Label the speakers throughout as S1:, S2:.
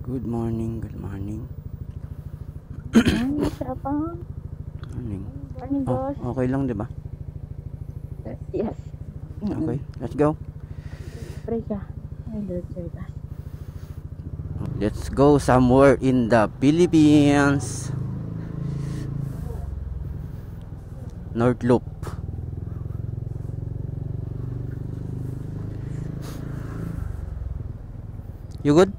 S1: Good morning, good morning.
S2: Siapa?
S1: Morning.
S2: Morning, boss.
S1: Okay lang, di ba?
S2: Yes.
S1: Okay, let's go.
S2: Pray ka. Ay, Lord, sir.
S1: Let's go somewhere in the Philippines. North Loop. You good?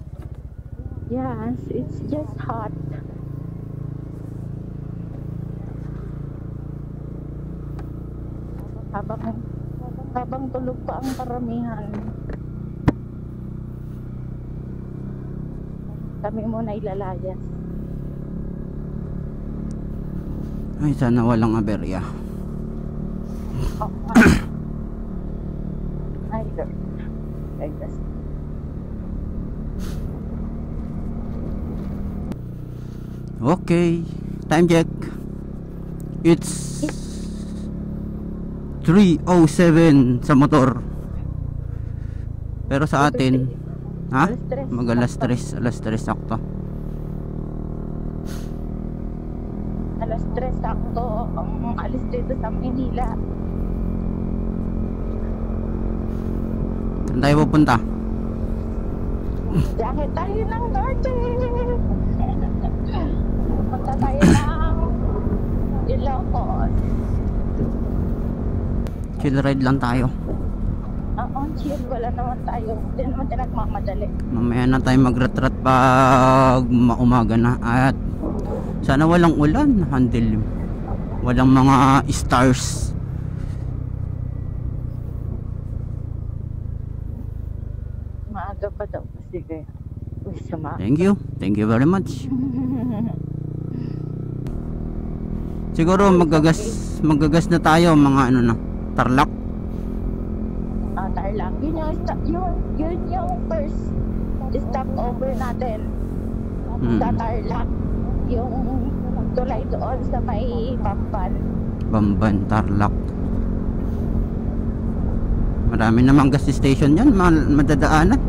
S2: Yes, it's just hot. Habang tulog pa ang karamihan, kami muna ilalayas.
S1: Ay, sana walang aberya.
S2: Oh, ay, Lord. Ay, yes.
S1: Okay, time check. It's 3:07 sa motor. Pero sa atin, ha? Mag alas 3 sakto.
S2: Alas 3 sakto ang alis dito sa Manila.
S1: Saan tayo pupunta?
S2: Biyahe tayo ng norte. Punta tayo ng Ilocos.
S1: Chill ride lang tayo.
S2: Chill. Wala naman tayo. Hindi naman tayo nagmamadali.
S1: Mamaya na tayo magratrat pag umaga na. At sana walang ulan. Handle. Walang mga stars.
S2: Maaga pa daw. Sige. Uy, sama.
S1: Thank you. Thank you very much. Siguro magagas na tayo mga ano na. Tarlac.
S2: Tarlac. Yun yung first stopover natin. Sa Tarlac. Yung tulay doon sa may Bamban.
S1: Bamban, Tarlac. Marami namang gas station yan. Madadaanan.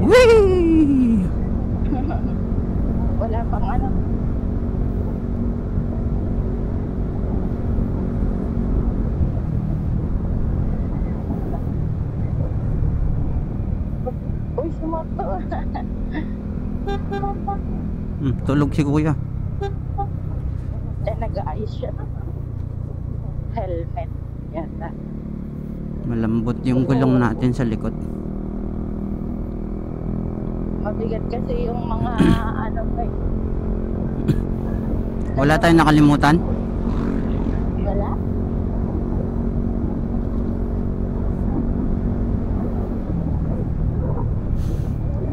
S1: Whee!
S2: Wala pang ano. Uy, sumoto.
S1: Tulog si kuya.
S2: Nag-aayos siya. Helmet. Yata.
S1: Malambot yung gulong natin sa likod.
S2: Mabigat kasi yung mga ano kay.
S1: Wala tayong nakalimutan?
S2: Wala?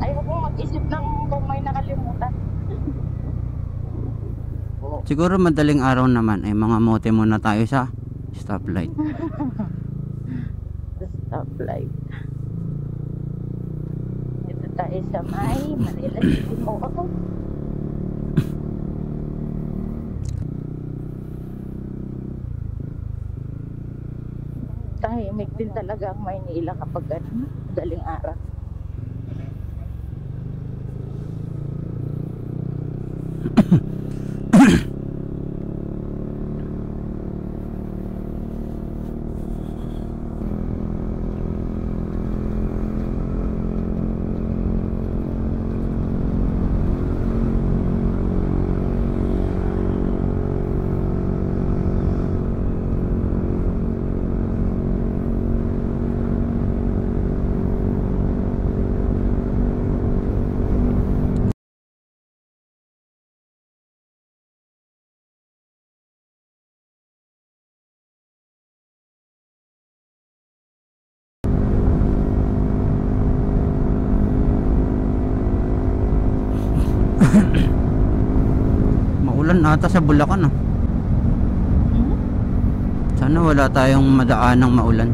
S2: Ayaw kong mag-isip ng kung may nakalimutan.
S1: Siguro madaling araw naman ay mga mote muna tayo sa stoplight.
S2: Stoplight. Ito tayo sa may Manila City Mall. Tahimik din talaga ang Maynila kapag madaling araw.
S1: Maulan ata sa Bulacan ah. Sana wala tayong madaanang maulan.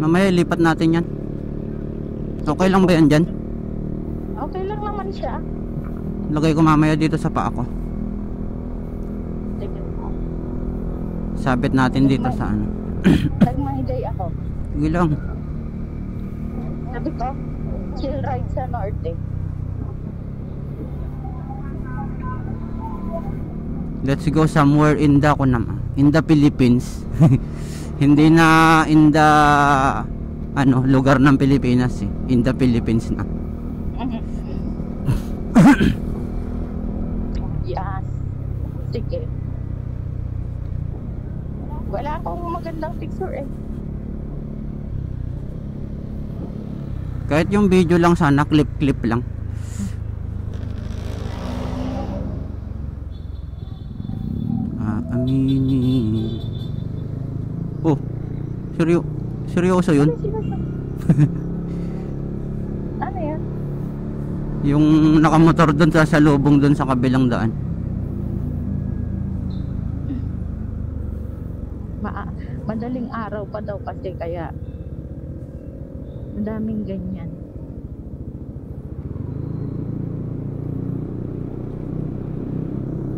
S1: Mamaya lipat natin yan. Okay lang ba yan dyan?
S2: Okay lang naman siya.
S1: Lagay ko mamaya dito sa paa ko.
S2: Sige.
S1: Sabit natin dito sa ano.
S2: Nagmahiday ako.
S1: Sige lang.
S2: Sabi ko, chill ride sa norte.
S1: Let's go somewhere in the Philippines. Hindi na in the lugar ng Pilipinas eh. In the Philippines na.
S2: Yes. Sige. Wala akong magandang picture eh.
S1: Kahit yung video lang sana, clip lang. Aminin. Oh, seryoso yun?
S2: Ano sinasabi? Ano yan?
S1: Yung nakamotor doon sa salubong doon sa kabilang daan.
S2: Madaling araw pa daw kasi kaya madaming ganyan.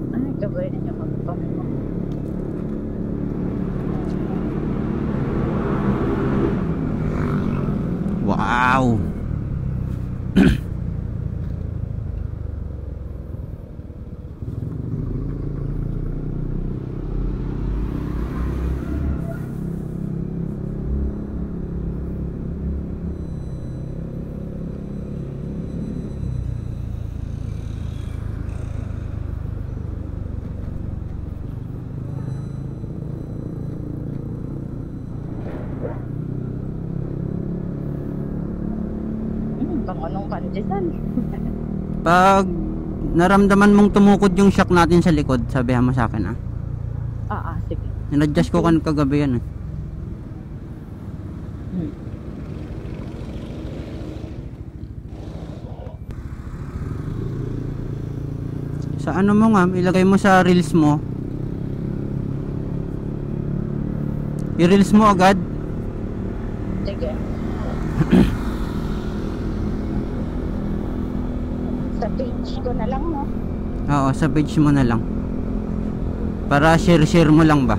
S2: Ay, gabay na niya magpapalala.
S1: Wow.
S2: Anong pandesal?
S1: Pag naramdaman mong tumukod yung shock natin sa likod, sabihan mo sa akin
S2: Sige.
S1: In-adjust ko kagabi yan Sa ano mo nga, ilagay mo sa reels mo. I-reels mo agad.
S2: Sige. Sa page ko na lang, no?
S1: Oo, sa page mo na lang. Para share mo lang ba?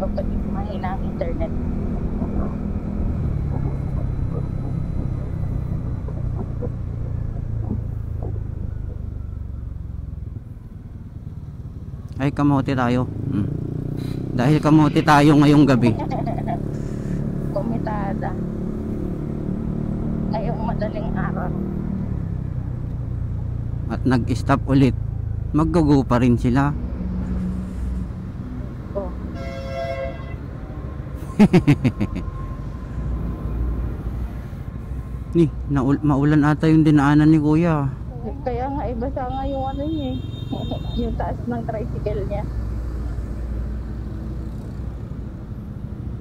S2: Kapag mahina ang internet.
S1: Ay, kamote tayo. Dahil kamote tayo ngayong gabi.
S2: Kumitada. Ngayong madaling araw.
S1: At nag-stop ulit. Mag-go pa rin sila.
S2: Oh.
S1: Maulan ata yung dinaanan ni kuya.
S2: Kaya nga ibasa nga yung ano niya eh. Yung taas ng tricycle niya.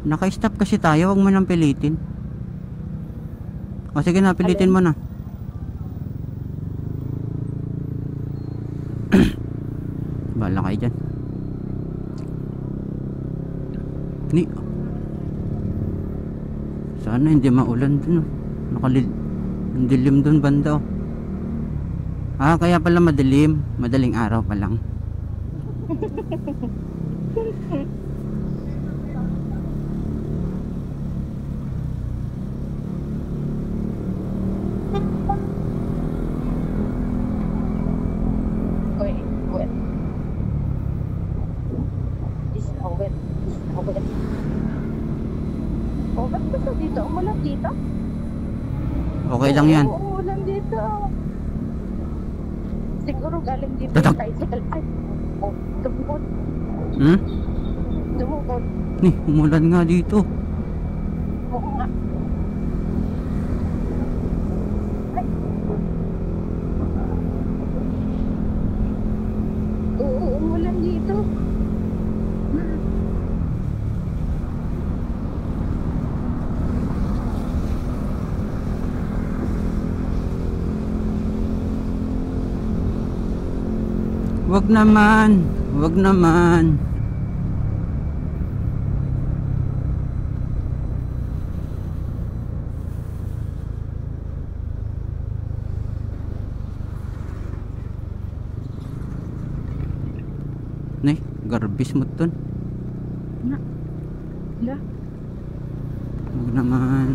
S1: Naka-stop kasi tayo, wag mo nang pilitin. O sige na, pilitin mo na. Bala kayo dyan. Sana hindi maulan dun. Ang dilim dun banda. Kaya pala madilim. Madaling araw pa lang.
S2: Wait. It's now wet. Oh, ba't gusto dito? Umulan dito?
S1: Okay lang yan.
S2: Oo, umulan Siguro galing dito
S1: Tatak.
S2: yung tricycle. Ay, oh, dumukot.
S1: Hmm?
S2: Dumukot.
S1: Umulan nga dito.
S2: Oo nga. Ay. Oo, umulan dito.
S1: Wag naman. Wag naman. Nay, garbis mo ton.
S2: Na. Hala.
S1: Wag naman.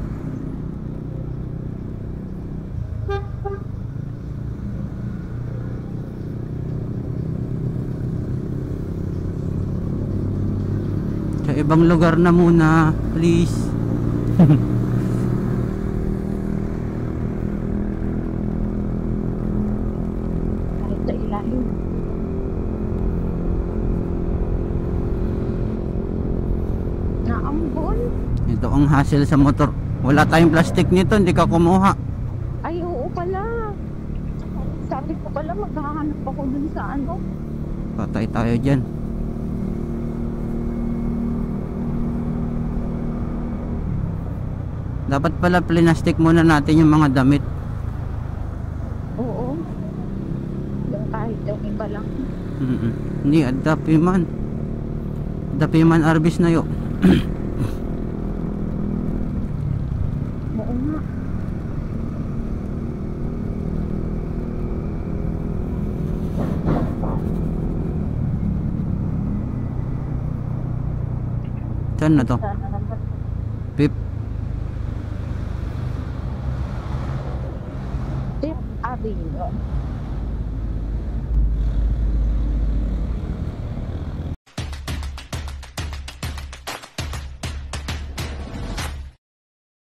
S1: Sa ibang lugar na muna, please.
S2: Kahit sa ilalim. Naambon.
S1: Ito ang hassle sa motor. Wala tayong plastic nito, hindi ka kumuha.
S2: Ay, oo pala. Sabi ko pala, maghahanap ako dun sa ano.
S1: Patay tayo dyan. Dapat pala plastic muna natin yung mga damit.
S2: Oo. Yung kahit yung iba lang.
S1: Hindi, adapi man. Adapi man arbis na yo.
S2: Oo nga.
S1: Saan na to?
S2: Sana naman.
S1: Pip.
S2: Tip Avenue.